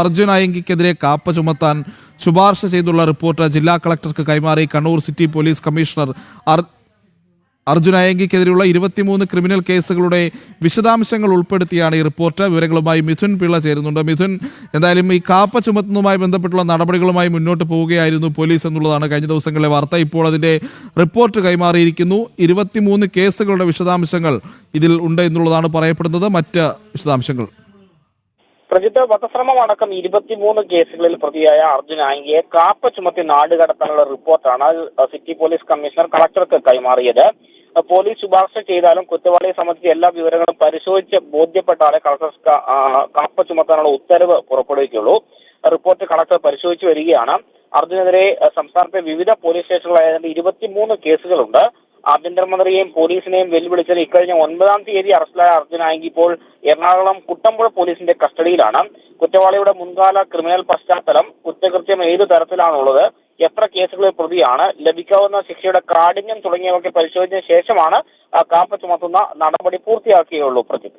അർജുൻ അയങ്കിക്കെതിരെ കാപ്പ ചുമത്താൻ ശുപാർശ ചെയ്തുള്ള റിപ്പോർട്ട് ജില്ലാ കളക്ടർക്ക് കൈമാറി Kannur city police commissioner Arjun അയങ്കിക്കെതിരെയുള്ള 23 ക്രിമിനൽ കേസുകളുടെ വിശദാംശങ്ങൾ ഉൾപ്പെടുത്തിയാണ് ഈ റിപ്പോർട്ട്. വിവരങ്ങളുമായി മിഥുൻ പിള്ള ചേരുന്നുണ്ട്. മിഥുൻ, എന്തായാലും ഈ കാപ്പ ചുമത്തുന്നതുമായി ബന്ധപ്പെട്ടുള്ള നടപടികളുമായി മുന്നോട്ട് പോവുകയായിരുന്നു പോലീസ് എന്നുള്ളതാണ് കഴിഞ്ഞ ദിവസങ്ങളിലെ വാർത്ത. ഇപ്പോൾ അതിന്റെ റിപ്പോർട്ട് കൈമാറിയിരിക്കുന്നു. 23 കേസുകളുടെ വിശദാംശങ്ങൾ ഇതിൽ ഉണ്ട് എന്നുള്ളതാണ് പറയപ്പെടുന്നത്. മറ്റ് വിശദാംശങ്ങൾ പ്രജിത്ത്, വധശ്രമം അടക്കം 23 കേസുകളിൽ പ്രതിയായ അർജുൻ ആയങ്കിയെ കാപ്പ ചുമത്തി നാട് കടത്താനുള്ള റിപ്പോർട്ടാണ് സിറ്റി പോലീസ് കമ്മീഷണർ കളക്ടർക്ക് കൈമാറിയത്. പോലീസ് ശുപാർശ ചെയ്താലും കുറ്റവാളിയെ സംബന്ധിച്ച എല്ലാ വിവരങ്ങളും പരിശോധിച്ച് ബോധ്യപ്പെട്ടാലേ കളക്ടർ കാപ്പ ചുമത്താനുള്ള ഉത്തരവ് പുറപ്പെടുവിക്കുള്ളൂ. റിപ്പോർട്ട് കളക്ടർ പരിശോധിച്ചു വരികയാണ്. അർജുനെതിരെ സംസ്ഥാനത്തെ വിവിധ പോലീസ് സ്റ്റേഷനുകളായ 23 കേസുകളുണ്ട്. ആഭ്യന്തരമന്ത്രിയെയും പോലീസിനെയും വെല്ലുവിളിച്ചത് ഇക്കഴിഞ്ഞ 9-ാം തീയതി അറസ്റ്റിലായ അർജുൻ ആയങ്കി ഇപ്പോൾ എറണാകുളം കുട്ടമ്പുഴ പോലീസിന്റെ കസ്റ്റഡിയിലാണ്. കുറ്റവാളിയുടെ മുൻകാല ക്രിമിനൽ പശ്ചാത്തലം, കുറ്റകൃത്യം ഏതു തരത്തിലാണുള്ളത്, എത്ര കേസുകളിൽ പ്രതിയാണ്, ലഭിക്കാവുന്ന ശിക്ഷയുടെ കാഠിന്യം തുടങ്ങിയവയൊക്കെ പരിശോധിച്ച ശേഷമാണ് കാപ്പ ചുമത്തുന്ന നടപടി പൂർത്തിയാക്കുകയുള്ളൂ. പ്രജിത്ത്.